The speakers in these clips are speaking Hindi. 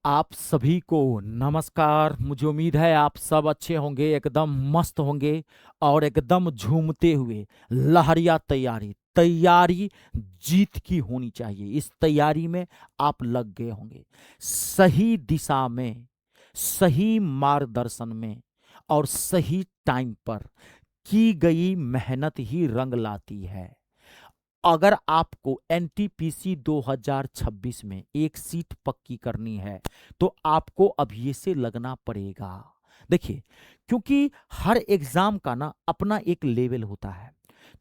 आप सभी को नमस्कार। मुझे उम्मीद है आप सब अच्छे होंगे, एकदम मस्त होंगे और एकदम झूमते हुए। लहरिया तैयारी तैयारी जीत की होनी चाहिए। इस तैयारी में आप लग गए होंगे, सही दिशा में, सही मार्गदर्शन में और सही टाइम पर की गई मेहनत ही रंग लाती है। अगर आपको एनटीपीसी 2026 में एक सीट पक्की करनी है तो आपको अभी से लगना पड़ेगा। देखिए, क्योंकि हर एग्जाम का ना अपना एक लेवल होता है।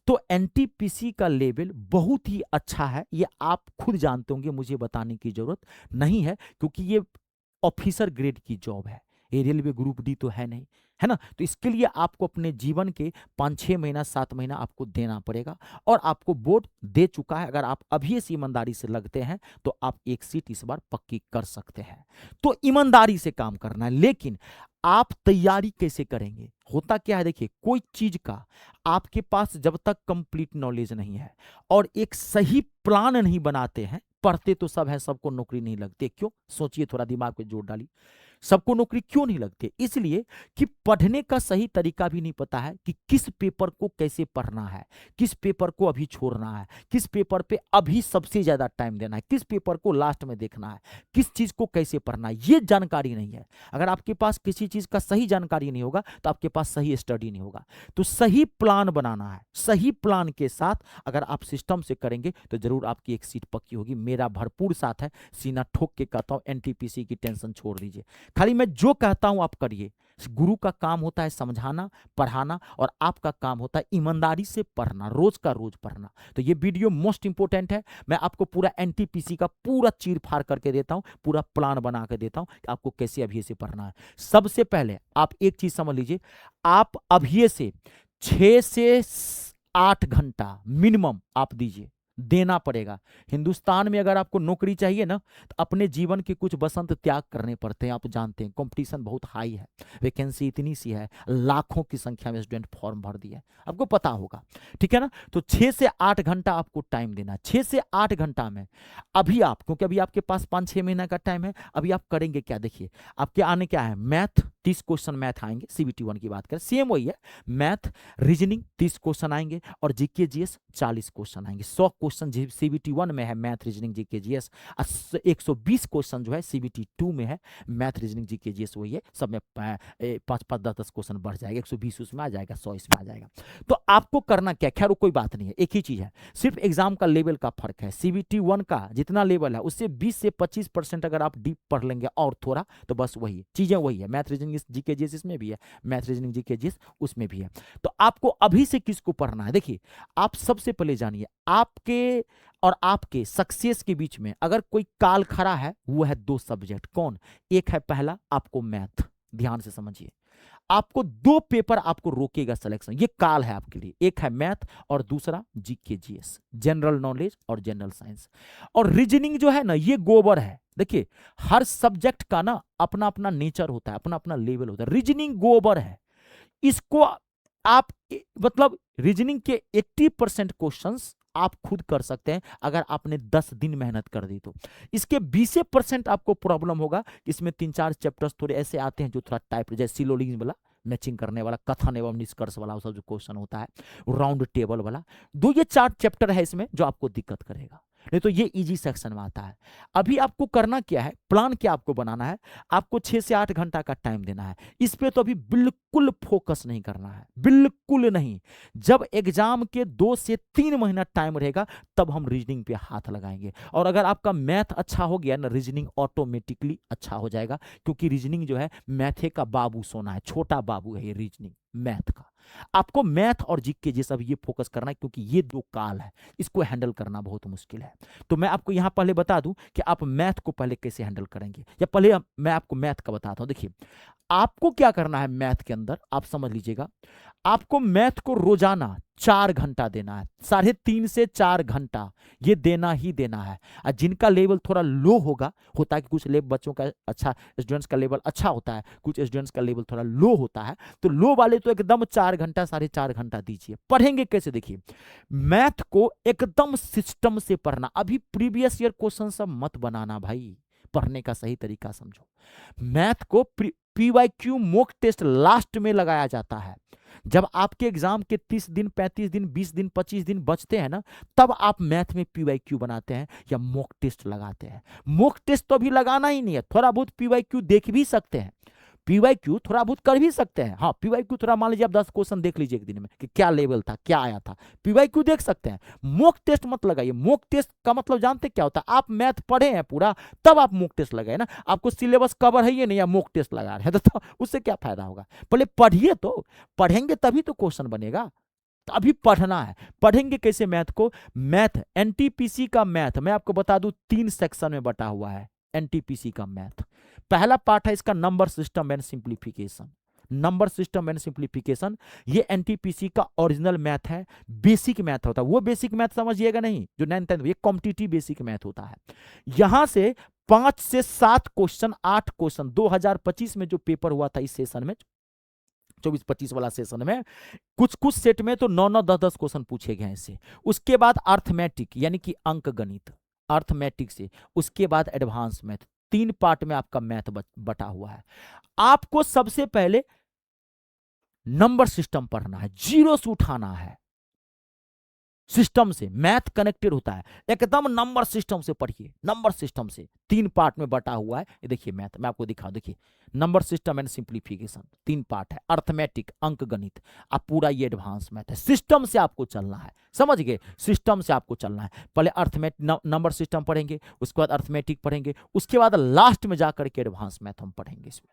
तो एनटीपीसी का लेवल बहुत ही अच्छा है, ये आप खुद जानते होंगे, मुझे बताने की जरूरत नहीं है, क्योंकि ये ऑफिसर ग्रेड की जॉब है। ये रेलवे ग्रुप डी तो है नहीं, है ना। तो इसके लिए आपको अपने जीवन के 5-6 महीना 7 महीना आपको देना पड़ेगा और आपको बोर्ड दे चुका है। अगर आप अभी इस ईमानदारी से लगते हैं तो आप एक सीट इस बार पक्की कर सकते हैं। तो ईमानदारी से काम करना है, लेकिन आप तैयारी कैसे करेंगे? होता क्या है, देखिए, कोई चीज का आपके पास जब तक कंप्लीट नॉलेज नहीं है और एक सही प्लान नहीं बनाते हैं, पढ़ते तो सब है, सबको नौकरी नहीं लगती। क्यों? सोचिए, थोड़ा दिमाग पे जोर डालिए। सबको नौकरी क्यों नहीं लगती? इसलिए कि पढ़ने का सही तरीका भी नहीं पता है कि किस पेपर को कैसे पढ़ना है, किस पेपर को अभी छोड़ना है, किस पेपर पे अभी सबसे ज्यादा टाइम देना है, किस पेपर को लास्ट में देखना है, किस चीज को कैसे पढ़ना है, ये जानकारी नहीं है। अगर आपके पास किसी चीज का सही जानकारी नहीं होगा तो आपके पास सही स्टडी नहीं होगा। तो सही प्लान बनाना है। सही प्लान के साथ अगर आप सिस्टम से करेंगे तो जरूर आपकी एक सीट पक्की होगी। मेरा भरपूर साथ है, सीना ठोक के कहता हूं, एनटीपीसी की टेंशन छोड़ दीजिए। खाली मैं जो कहता हूं आप करिए। गुरु का काम होता है समझाना, पढ़ाना, और आपका काम होता है ईमानदारी से पढ़ना, रोज का रोज पढ़ना। तो ये वीडियो मोस्ट इंपोर्टेंट है। मैं आपको पूरा एनटीपीसी का पूरा चीर फाड़ करके देता हूं, पूरा प्लान बना के देता हूं कि आपको कैसे अभी से पढ़ना है। सबसे पहले आप एक चीज समझ लीजिए, आप अभी से 6 से 8 घंटा मिनिमम आप दीजिए, देना पड़ेगा। हिंदुस्तान में अगर आपको नौकरी चाहिए ना, तो अपने जीवन के कुछ बसंत त्याग करने पड़ते हैं। आप जानते हैं कंपटीशन बहुत हाई है, वैकेंसी इतनी सी है, लाखों की संख्या में स्टूडेंट फॉर्म भर दिए, आपको पता होगा, ठीक है ना। तो 6 से 8 घंटा आपको टाइम देना। 6 से 8 घंटा में अभी आप, क्योंकि अभी आपके पास 5-6 महीना का टाइम है, अभी आप करेंगे क्या? देखिए, आपके आने क्या है, मैथ 30 क्वेश्चन मैथ आएंगे। सीबीटी 1 की बात करें, सेम वही है, मैथ रीजनिंग 30 क्वेश्चन आएंगे और जीके जीएस 40 क्वेश्चन आएंगे। 100 क्वेश्चन सीबीटी 1 में है math reasoning GK GS, 120 question जो है सीबीटी 2 में है मैथ रीजनिंग जीके जीएस। वही है, सब में 5-5 10-10 क्वेश्चन बढ़ जाएगा, 120 उसमें आ जाएगा, 100 इसमें आ जाएगा। तो आपको करना क्या? खैर वो कोई बात नहीं है, एक ही चीज है, सिर्फ एग्जाम का लेवल का फर्क है। सीबीटी 1 का जितना लेवल है उससे 20 से 25% अगर आप डीप पढ़ लेंगे और थोड़ा, तो बस वही चीजें वही है। मैथ रीजनिंग जीके जीएस इसमें भी है, मैथ रीजनिंग जीके जीएस उसमें भी है। तो आपको अभी से किसको पढ़ना है? देखिए, आप सबसे पहले जानिए, आपके और आपके सक्सेस के बीच में अगर कोई काल खड़ा है, वो है 2 सब्जेक्ट। कौन? एक है पहला आपको मैथ, ध्यान से समझिए, आपको 2 पेपर आपको रोकेगा सिलेक्शन, ये काल है आपके लिए। एक है मैथ और दूसरा जीके जीएस, जनरल नॉलेज और जनरल साइंस। और रीजनिंग जो है ना, ये गोबर है। देखिए, हर सब्जेक्ट का ना अपना अपना नेचर होता है, अपना अपना लेवल होता है। रीजनिंग गोबर है, इसको आप मतलब रीजनिंग के 80% क्वेश्चंस आप खुद कर सकते हैं अगर आपने 10 दिन मेहनत कर दी तो। इसके 20% आपको प्रॉब्लम होगा, इसमें 3-4 चैप्टर्स थोड़े ऐसे आते हैं जो थोड़ा टाइप, जैसे सिलोजिज्म वाला, मैचिंग करने वाला, कथन एवं निष्कर्ष वाला, वो सब जो क्वेश्चन होता है, राउंड टेबल वाला, 2 या 4 चैप्टर है इसमें जो आपको दिक्कत करेगा। नहीं तो ये इजी सेक्शन में आता है। अभी आपको करना क्या है, प्लान क्या आपको बनाना है, आपको 6 से 8 घंटा का टाइम देना है। इस पे तो अभी बिल्कुल फोकस नहीं करना है, बिल्कुल नहीं। जब एग्जाम के 2 से 3 महीना टाइम रहेगा तब हम रीजनिंग पे हाथ लगाएंगे। और अगर आपका मैथ अच्छा हो गया ना, रीजनिंग ऑटोमेटिकली अच्छा हो जाएगा, क्योंकि रीजनिंग जो है मैथे का बाबू सोना है, छोटा बाबू है ये रीजनिंग मैथ का। आपको मैथ और जीके ये सब ये फोकस करना है, क्योंकि ये 2 काल है, इसको हैंडल करना बहुत मुश्किल है। तो मैं आपको यहां पहले बता दूं कि आप मैथ को पहले कैसे हैंडल करेंगे, या पहले मैं आपको मैथ का बताता हूं। देखिए, आपको क्या करना है मैथ के अंदर, आप समझ लीजिएगा, आपको मैथ को रोजाना 4 घंटा देना है, 3.5 से 4 घंटा ये देना ही देना है। और जिनका लेवल थोड़ा लो होगा, होता है कि कुछ लेवल बच्चों का अच्छा, स्टूडेंट्स का लेवल अच्छा होता है, कुछ स्टूडेंट्स का लेवल थोड़ा लो होता है, तो लो वाले तो एकदम 4 घंटा 4.5 घंटा दीजिए। पढ़ेंगे कैसे? देखिए, मैथ को एकदम सिस्टम से पढ़ना। अभी प्रीवियस ईयर क्वेश्चन सब मत बनाना भाई, पढ़ने का सही तरीका समझो। मैथ को पीवाईक्यू मॉक टेस्ट लास्ट में लगाया जाता है। जब आपके एग्जाम के 30 दिन, 35 दिन, 20 दिन, 25 दिन बचते हैं ना, तब आप मैथ में पीवाईक्यू बनाते हैं या मॉक टेस्ट लगाते हैं। मॉक टेस्ट तो अभी लगाना ही नहीं है, थोड़ा बहुत पीवाईक्यू देख भी सकते हैं, पीवाईक्यू थोड़ा बहुत कर भी सकते हैं। हाँ, पीवाईक्यू थोड़ा मान लीजिए आप 10 क्वेश्चन देख लीजिए एक दिन में कि क्या लेवल था, क्या आया था, पीवाईक्यू देख सकते हैं। मॉक टेस्ट मत लगाइए। मॉक टेस्ट का मतलब जानते क्या होता है? आप मैथ पढ़े हैं पूरा, तब आप मॉक टेस्ट लगाए ना। आपको सिलेबस कवर है ये नहीं, या मॉक टेस्ट लगा रहे हैं तो उससे क्या फायदा होगा? पहले पढ़िए, तो पढ़ेंगे तभी तो क्वेश्चन बनेगा। तो अभी पढ़ना है। पढ़ेंगे कैसे मैथ को? मैथ एनटीपीसी का मैथ मैं आपको बता दूं 3 सेक्शन में बटा हुआ है। एनटीपीसी का मैथ पहला पार्ट है इसका number system and simplification. Number system and simplification ये एनटीपीसी का ओरिजिनल मैथ है, बेसिक मैथ होता है। वो बेसिक मैथ समझिएगा नहीं जो 9th 10th, ये कॉम्पिटिटिव बेसिक मैथ होता है। यहां से 5 से 7 क्वेश्चन, 8 क्वेश्चन 2025 में जो पेपर हुआ था इस सेशन में, 24-25 वाला सेशन में, कुछ कुछ सेट में तो 9-9, 10-10 क्वेश्चन पूछे गए इससे। उसके बाद अर्थमेटिक यानी कि अंक गणित, अर्थमेटिक से उसके बाद एडवांस मैथ, 3 पार्ट में आपका मैथ बटा हुआ है। आपको सबसे पहले नंबर सिस्टम पढ़ना है, जीरो से उठाना है। सिस्टम से मैथ कनेक्टेड होता है, एकदम नंबर सिस्टम से पढ़िए। नंबर सिस्टम से 3 पार्ट में बटा हुआ है। ये देखिए मैथ, मैं आपको दिखाऊं, देखिए number system and simplification 3 part है, अर्थमेटिक अंक गणित, अब पूरा ये एडवांस मैथ है। सिस्टम से आपको चलना है, समझ गए? सिस्टम से आपको चलना है। पहले अर्थमेटिक नंबर सिस्टम पढ़ेंगे, उसके बाद अर्थमेटिक पढ़ेंगे, उसके बाद लास्ट में जाकर के एडवांस मैथ हम पढ़ेंगे इसमें,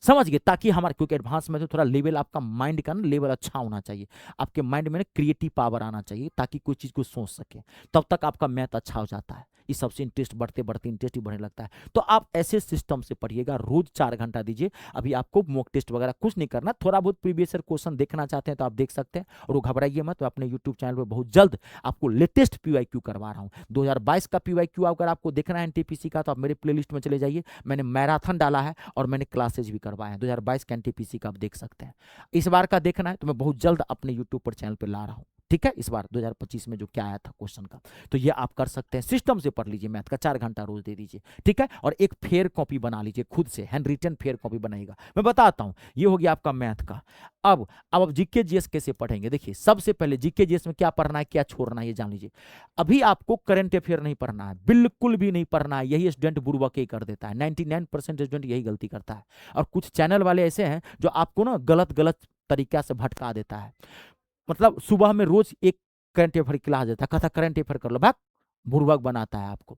समझ गए? ताकि हमारे, क्योंकि एडवांस में तो थोड़ा लेवल आपका माइंड का ना लेवल अच्छा होना चाहिए, आपके माइंड में ना क्रिएटिव पावर आना चाहिए, ताकि कोई चीज को सोच सके, तब तक आपका मैथ अच्छा हो जाता है। इस सबसे इंटरेस्ट बढ़ते बढ़ते इंटरेस्ट ही बढ़ने लगता है। तो आप ऐसे सिस्टम से पढ़िएगा, रोज 4 घंटा दीजिए। अभी आपको मॉक टेस्ट वगैरह कुछ नहीं करना, थोड़ा बहुत प्रीवियस ईयर क्वेश्चन देखना चाहते हैं तो आप देख सकते हैं, और वो घबराइए मत। मैं अपने यूट्यूब चैनल पर बहुत जल्द आपको लेटेस्ट पीवाईक्यू करवा रहा हूँ। 2022 का पीवाईक्यू अगर आपको देखना है एनटीपीसी का, तो आप मेरे प्लेलिस्ट में चले जाइए, मैंने मैराथन डाला है और मैंने क्लासेज भी करवाए हैं। 2022 का एनटीपीसी का आप देख सकते हैं। इस बार का देखना है तो मैं बहुत जल्द अपने यूट्यूब पर चैनल पर ला रहा हूँ, ठीक है? इस बार 2025 में जो क्या आया था क्वेश्चन का, तो ये आप कर सकते हैं। सिस्टम से पढ़ लीजिए मैथ का, 4 घंटा रोज दे दीजिए, ठीक है? और एक फेयर कॉपी बना लीजिए खुद से, हैंड रिटन फेयर कॉपी बनाइएगा। मैं बताता हूं, ये हो गया आपका मैथ का। अब आप जीके जीएस कैसे पढ़ेंगे? देखिए सबसे पहले जीके जीएस में क्या पढ़ना है, क्या छोड़ना है, ये जान लीजिए। अभी आपको करंट अफेयर नहीं पढ़ना है, बिल्कुल भी नहीं पढ़ना है। यही स्टूडेंट बुर्बक ही कर देता है, 99% स्टूडेंट यही गलती करता है। और कुछ चैनल वाले ऐसे हैं जो आपको ना गलत गलत तरीका से भटका देता है। मतलब सुबह में रोज एक करंट अफेयर क्लास देता है, कहता करंट अफेयर कर लो, भाग, बुर्बक बनाता है आपको।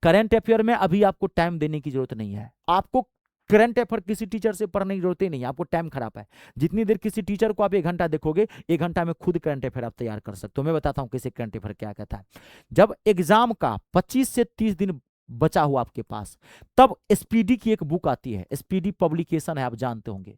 करंट अफेयर में अभी आपको टाइम देने की जरूरत नहीं है। आपको करंट अफेयर किसी टीचर से पढ़ने की जरूरत ही नहीं है, आपको टाइम खराब है। जितनी देर किसी टीचर को आप 1 घंटा देखोगे, 1 घंटा में खुद करंट अफेयर आप तैयार कर सकते हो। मैं बताता हूं कैसे करंट अफेयर क्या कहता है। जब एग्जाम का 25 से 30 दिन बचा हुआ आपके पास, तब एसपीडी की एक बुक आती है, एसपीडी पब्लिकेशन है, आप जानते होंगे।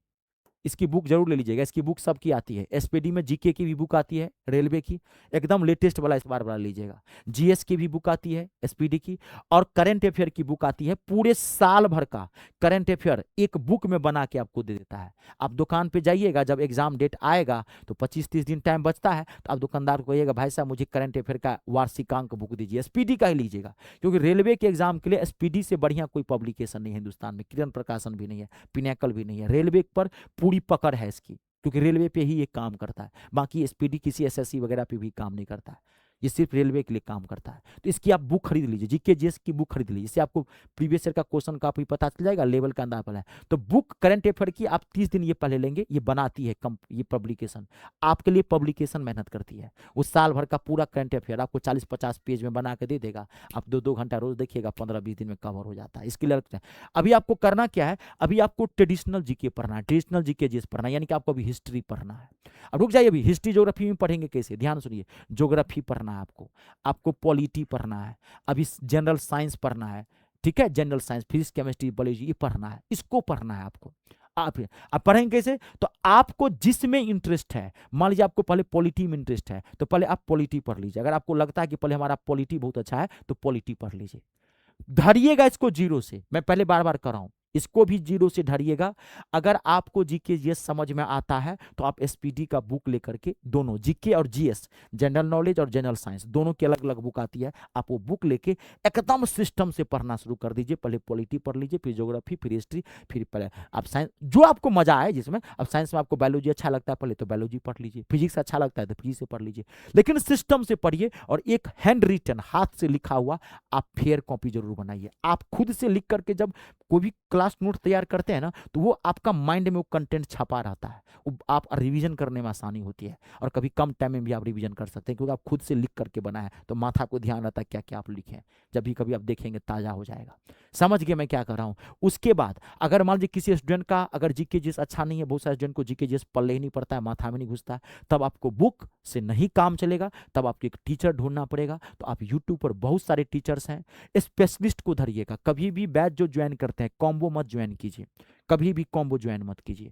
इसकी बुक जरूर ले लीजिएगा, इसकी बुक सबकी आती है। एसपीडी में जीके की भी बुक आती है, रेलवे की, एकदम लेटेस्ट वाला इस बार वाला लीजिएगा। जीएस की भी बुक आती है एसपीडी की, और करंट अफेयर की बुक आती है। पूरे साल भर का करंट अफेयर एक बुक में बना के आपको दे देता है। आप दुकान पे जाइएगा, जब एग्जाम डेट आएगा तो 25-30 दिन टाइम बचता है, तो आप दुकानदार को कहिएगा भाई साहब मुझे करंट अफेयर का वार्षिकांक बुक दीजिए, एसपीडी का ही लीजिएगा। क्योंकि रेलवे के एग्जाम के लिए एसपीडी से बढ़िया कोई पब्लिकेशन नहीं है हिंदुस्तान में, किरण प्रकाशन भी नहीं है, पिनैकल भी नहीं है। रेलवे पर पूरी पकड़ है इसकी, क्योंकि रेलवे पे ही ये काम करता है। बाकी एसपीडी किसी एसएससी वगैरह पे भी काम नहीं करता है, ये सिर्फ रेलवे के लिए काम करता है। तो इसकी आप बुक खरीद लीजिए, जीके जीएस की बुक खरीद लीजिए, इससे आपको प्रीवियस ईयर का क्वेश्चन का भी पता चल जाएगा, लेवल का अंदाजा है। तो बुक करंट अफेयर की आप 30 दिन ये पहले लेंगे, ये बनाती है ये पब्लिकेशन, आपके लिए पब्लिकेशन मेहनत करती है। उस साल भर का पूरा करंट अफेयर आपको 40-50 पेज में बना के दे देगा। आप 2-2 घंटा रोज देखिएगा, 15-20 दिन में कवर हो जाता है। इसके लिए अभी आपको करना क्या है, अभी आपको ट्रेडिशनल जीके पढ़ना है, ट्रेडिशनल जीके जीएस पढ़ना है, यानी कि आपको अभी हिस्ट्री पढ़ना है। अब रुक जाइए, अभी हिस्ट्री ज्योग्राफी में पढ़ेंगे कैसे, ध्यान सुनिए। ज्योग्राफी पढ़ना है आपको पॉलिटी पढ़ना है, अभी जनरल साइंस पढ़ना है, ठीक है? General science, physics, chemistry, biology, ये पढ़ना है, इसको पढ़ना है आपको। आप पढ़ेंगे कैसे? तो आपको जिसमें इंटरेस्ट है, मान लीजिए आपको पहले पॉलिटी में इंटरेस्ट है, तो पहले आप पॉलिटी पढ़ लीजिए। अगर आपको लगता है कि पहले हमारा पॉलिटी बहुत अच्छा है, तो पॉलिटी पढ़ लीजिए। धरिएगा इसको जीरो से, मैं पहले बार बार कर रहा हूं, इसको भी जीरो से ढारिएगा। अगर आपको जीके जीएस समझ में आता है तो आप एसपीडी का बुक लेकर के, दोनों जीके और जीएस, जनरल नॉलेज और जनरल साइंस, दोनों की अलग अलग बुक आती है, आप वो बुक लेके एकदम सिस्टम से पढ़ना शुरू कर दीजिए। पहले पॉलिटी पढ़ लीजिए, फिर ज्योग्राफी, फिर हिस्ट्री, फिर पहले आप साइंस, जो आपको मजा आए जिसमें। अब साइंस में आपको बायोलॉजी अच्छा लगता है, पहले तो बायोलॉजी पढ़ लीजिए, फिजिक्स अच्छा लगता है तो फिजिक्स से पढ़ लीजिए, लेकिन सिस्टम से पढ़िए। और एक हैंड रिटन, हाथ से लिखा हुआ आप फेयर कॉपी जरूर बनाइए। आप खुद से लिख करके जब कोई भी क्लास नोट तैयार करते हैं ना, तो वो आपका माइंड में वो कंटेंट छपा रहता है, वो आप रिवीजन करने में आसानी होती है, और कभी कम टाइम में भी आप रिवीजन कर सकते हैं, क्योंकि आप खुद से लिख करके बना है, तो माथा को ध्यान रहता है क्या क्या आप लिखें, जब भी कभी आप देखेंगे ताज़ा हो जाएगा। समझ गए मैं क्या कर रहा हूँ। उसके बाद अगर मान लीजिए किसी स्टूडेंट का अगर जीके जीएस अच्छा नहीं है, बहुत सारे स्टूडेंट को जीके जीएस पल्ले ही नहीं पड़ता है, माथा में नहीं घुसता है, तब आपको बुक से नहीं काम चलेगा, तब आपको एक टीचर ढूंढना पड़ेगा। तो आप यूट्यूब पर बहुत सारे टीचर्स हैं, स्पेशलिस्ट को धरिएगा। कभी भी बैच जो ज्वाइन करते हैं कॉम्बो मत ज्वाइन कीजिए, कभी भी कॉम्बो ज्वाइन मत कीजिए।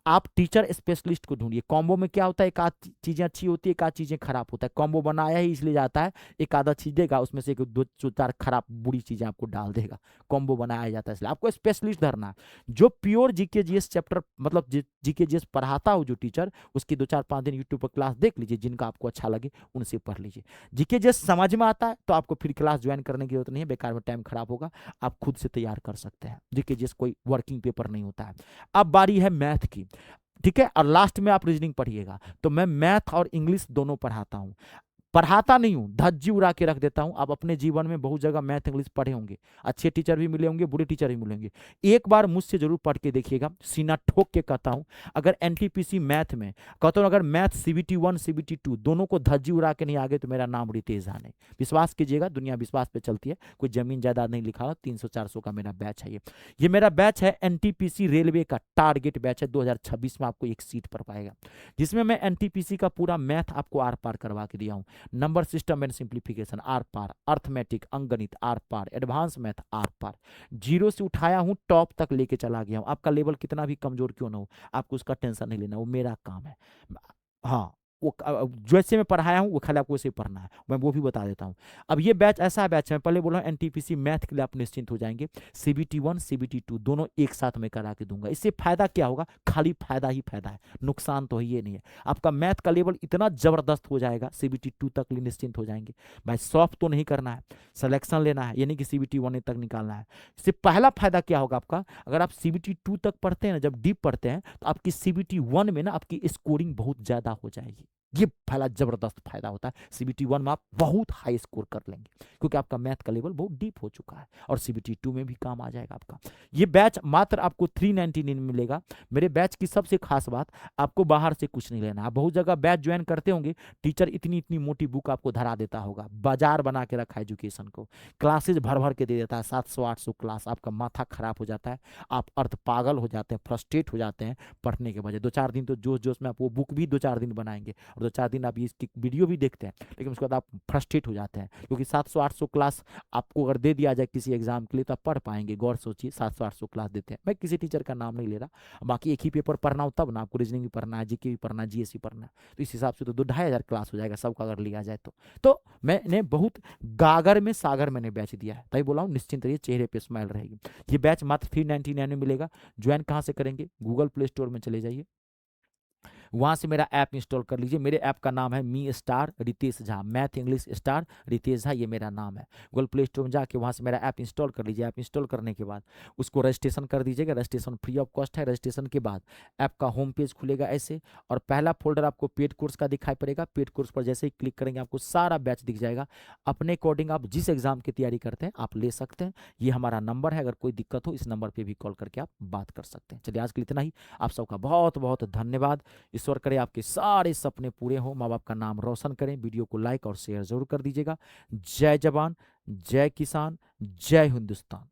आप टीचर स्पेशलिस्ट को ढूंढिए। कॉम्बो में क्या होता है, एक आध चीजें अच्छी होती है, एक आध चीजें खराब होता है। कॉम्बो बनाया ही इसलिए जाता है, एक आधा चीज देगा, उसमें से एक दो चार खराब बुरी चीजें आपको डाल देगा। कॉम्बो बनाया जाता है, इसलिए आपको स्पेशलिस्ट धरना है। जो प्योर जीके जीएस चैप्टर, मतलब जीके जीएस पढ़ाता हो जो टीचर, उसकी 2 4 5 दिन यूट्यूब पर क्लास देख लीजिए, जिनका आपको अच्छा लगे उनसे पढ़ लीजिए। जीके जीएस समझ में आता है तो आपको फिर क्लास ज्वाइन करने की जरूरत नहीं है, बेकार में टाइम खराब होगा, आप खुद से तैयार कर सकते हैं। जीके जीएस कोई वर्किंग पेपर नहीं होता है। अब बारी है मैथ की, ठीक है, और लास्ट में आप रीजनिंग पढ़िएगा। तो मैं मैथ और इंग्लिश दोनों पढ़ाता हूँ, पढ़ाता नहीं हूँ, धज्जी उड़ा के रख देता हूँ। आप अपने जीवन में बहुत जगह मैथ इंग्लिश पढ़े होंगे, अच्छे टीचर भी मिले होंगे, बुरे टीचर भी मिलेंगे। एक बार मुझसे जरूर पढ़ के देखिएगा, सीना ठोक के कहता हूँ। अगर एनटीपीसी मैथ में कहता हूँ, अगर मैथ सीबीटी 1 सीबीटी 2 दोनों को धज्जी उड़ा के नहीं आगे, तो मेरा नाम रितेश झा नहीं। विश्वास कीजिएगा, दुनिया विश्वास पे चलती है, कोई जमीन जायदाद नहीं लिखा हो। 300 400 का मेरा बैच है। ये मेरा बैच है एनटीपीसी रेलवे का टारगेट बैच है। 2026 में आपको एक सीट पर पाएगा, जिसमें मैं एनटीपीसी का पूरा मैथ आपको आर पार करवा के दिया हूँ। नंबर सिस्टम एंड सिंप्लीफिकेशन आर पार, अर्थमेटिक अंकगणित आर पार, एडवांस मैथ आर पार, जीरो से उठाया हूं टॉप तक लेके चला गया हूं। आपका लेवल कितना भी कमजोर क्यों ना हो, आपको उसका टेंशन नहीं लेना, वो मेरा काम है। हाँ, वो जैसे मैं पढ़ाया हूँ वो खाली आपको वैसे पढ़ना है, मैं वो भी बता देता हूँ। अब ये बैच ऐसा बैच है, मैं पहले बोला एनटीपीसी मैथ के लिए आप निश्चिंत हो जाएंगे। सीबीटी 1 सीबीटी 2 दोनों एक साथ में करा के दूंगा। इससे फायदा क्या होगा, खाली फायदा ही फायदा है, नुकसान तो ये नहीं है। आपका मैथ का लेवल इतना जबरदस्त हो जाएगा, सीबीटी 2 तक निश्चिंत हो जाएंगे। भाई सॉफ्ट तो नहीं करना है, सिलेक्शन लेना है, यानी कि सीबीटी 1 तक निकालना है। इससे पहला फायदा क्या होगा आपका, अगर आप सीबीटी 2 तक पढ़ते हैं ना, जब डीप पढ़ते हैं, तो आपकी सीबीटी 1 में ना आपकी स्कोरिंग बहुत ज्यादा हो जाएगी। ये पहला जबरदस्त फायदा होता है। सीबीटी 1 में आप बहुत हाई स्कोर कर लेंगे, क्योंकि आपका मैथ का लेवल बहुत डीप हो चुका है, और सीबीटी 2 में भी काम आ जाएगा आपका। ये बैच मात्र आपको 399 में मिलेगा। मेरे बैच की सबसे खास बात, आपको बाहर से कुछ नहीं लेना। आप बहुत जगह बैच ज्वाइन करते होंगे, टीचर इतनी इतनी मोटी बुक आपको धरा देता होगा, बाजार बना के रखा है एजुकेशन को, क्लासेज भर भर के दे देता है, 700 800 क्लास। आपका माथा खराब हो जाता है, आप अर्थ पागल हो जाते हैं, फ्रस्ट्रेट हो जाते हैं पढ़ने के बजाय। 2 4 दिन तो जोश जोश में आप वो बुक भी 2 4 दिन बनाएंगे, और 2 4 दिन आप इसकी वीडियो भी देखते हैं, लेकिन उसके बाद आप फ्रस्ट्रेट हो जाते हैं, क्योंकि 700 800 क्लास आपको अगर दे दिया जाए किसी एग्जाम के लिए, तो आप पढ़ पाएंगे। गौर सोचिए, 700 800 क्लास देते हैं। मैं किसी टीचर का नाम नहीं ले रहा, बाकी एक ही पेपर पढ़ना हो तब ना, आपको रीजनिंग भी पढ़ना है, जीके भी पढ़ना है, जीएस भी पढ़ना है, तो इस हिसाब से तो 2 ढाई हजार क्लास हो जाएगा सबका अगर लिया जाए तो मैंने बहुत गागर में सागर मैंने बैच दिया है, तभी बोला हूँ निश्चिंत रहिए, चेहरे पे स्माइल रहेगी। ये बैच मात्र 399 में मिलेगा। ज्वाइन कहाँ से करेंगे, गूगल प्ले स्टोर में चले जाइए, वहां से मेरा ऐप इंस्टॉल कर लीजिए। मेरे ऐप का नाम है me star Ritesh Jha, math English star Ritesh Jha, ये मेरा नाम है। गूगल प्ले स्टोर में जाके वहां से मेरा ऐप इंस्टॉल कर लीजिए। ऐप इंस्टॉल करने के बाद उसको रजिस्ट्रेशन कर दीजिएगा, रजिस्ट्रेशन फ्री ऑफ कॉस्ट है। रजिस्ट्रेशन के बाद ऐप का होम पेज खुलेगा ऐसे, और पहला फोल्डर आपको पेड कोर्स का दिखाई पड़ेगा। पेड कोर्स पर जैसे ही क्लिक करेंगे आपको सारा बैच दिख जाएगा। अपने अकॉर्डिंग आप जिस एग्जाम की तैयारी करते हैं आप ले सकते हैं। ये हमारा नंबर है, अगर कोई दिक्कत हो इस नंबर पर भी कॉल करके आप बात कर सकते हैं। चलिए आज के लिए इतना ही, आप सबका बहुत बहुत धन्यवाद। ईश्वर करे आपके सारे सपने पूरे हो, माँ बाप का नाम रोशन करें। वीडियो को लाइक और शेयर जरूर कर दीजिएगा। जय जवान, जय किसान, जय हिंदुस्तान।